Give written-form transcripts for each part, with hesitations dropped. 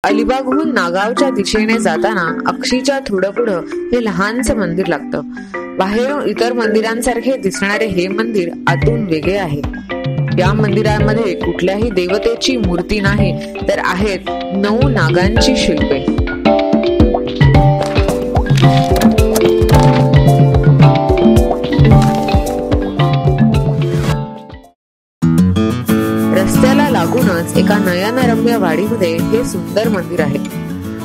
अलिबागहून नागावच्या दिशेने जाताना अक्षीच्या थोडं पुढं हे लहानसं मंदिर लागतं. बाहेरून इतर मंदिरांसारखे दिसणारे हे मंदिर आतून वेगळे आहे. या मंदिरामध्ये कुठल्याही देवतेची मूर्ती नाही, तर आहेत 9 नागांची शिल्पे. रस्त्याला लागूनच एका नयनरम्य वाडीमध्ये हे सुंदर मंदिर आहे.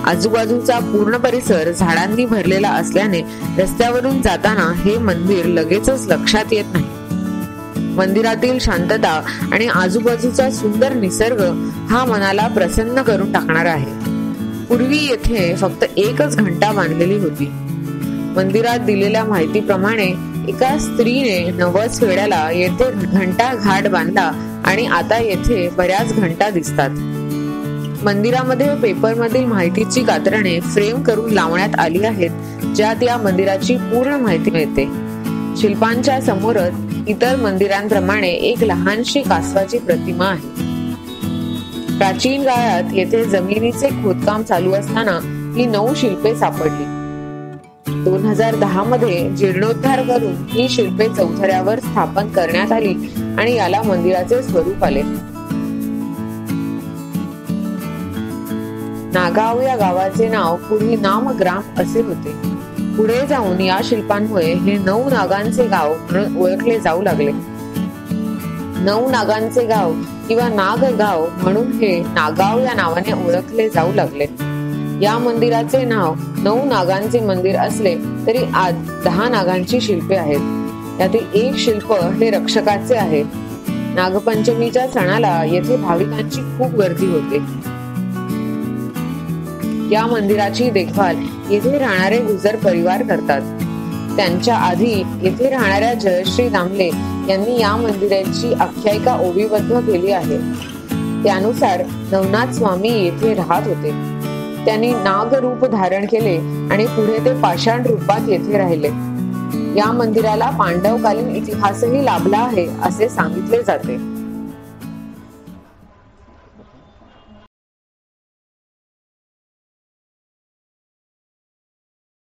आजूबाजूचा पूर्ण परिसर झाडांनी भरलेला असल्याने रस्त्यावरून जाताना हे मंदिर लगेचच लक्षात येत नाही. मंदिरातील शांतता आणि आजूबाजूचा सुंदर निसर्ग हा मनाला प्रसन्न करून टाकणारा आहे. पूर्वी येथे फक्त एकच घंटा बांधलेली होती. मंदिरात दिलेल्या माहितीप्रमाणे एका स्त्रीने नवस फेड्याला येथे घंटा घाट बांधला आणि आता येथे बऱ्याच घंटा दिसतात. मंदिरामध्ये पेपरमधील माहितीची कात्रणे फ्रेम करून लावण्यात आली आहेत, ज्यात या मंदिराची पूर्ण माहिती मिळते. शिल्पांच्या समोरच इतर मंदिरांप्रमाणे एक लहानशी कासवाची प्रतिमा आहे. प्राचीन काळात येथे जमिनीचे खोदकाम चालू असताना ही 9 शिल्पे सापडली. 2010 मध्ये जीर्णोद्धार करून ही शिल्पे चौथऱ्यावर स्थापन करण्यात आली आणि याला मंदिराचे स्वरूप आले. नागाव या गावाचे नाव पूर्वी नामग्राम असे होते. पुढे जाऊन या शिल्पांमुळे हे 9 नागांचे गाव म्हणून ओळखले जाऊ लागले. 9 नागांचे गाव किंवा नागगाव म्हणून हे नागाव या नावाने ओळखले जाऊ लागले. या मंदिराचे नाव 9 नागांचे मंदिर असले तरी आज 10 नागांची शिल्पे आहेत. यातील एक शिल्प हे रक्षकाचे आहे. नागपंचमीच्या सणाला येथे भाविकांची खूप गर्दी होते. या मंदिराची देखभाल येथे राहणारे गुजर परिवार करतात. त्यांच्या आधी येथे राहणाऱ्या जयश्री दामले यांनी या मंदिराची आख्यायिका ओवीबद्ध केली आहे. त्यानुसार नवनाथ स्वामी येथे राहत होते. त्यांनी नाग रूप धारण केले आणि पुढे ते पाषाण रूपात येथे राहिले. या मंदिराला पांडवकालीन इतिहासही लाभला आहे असे सांगितले जाते.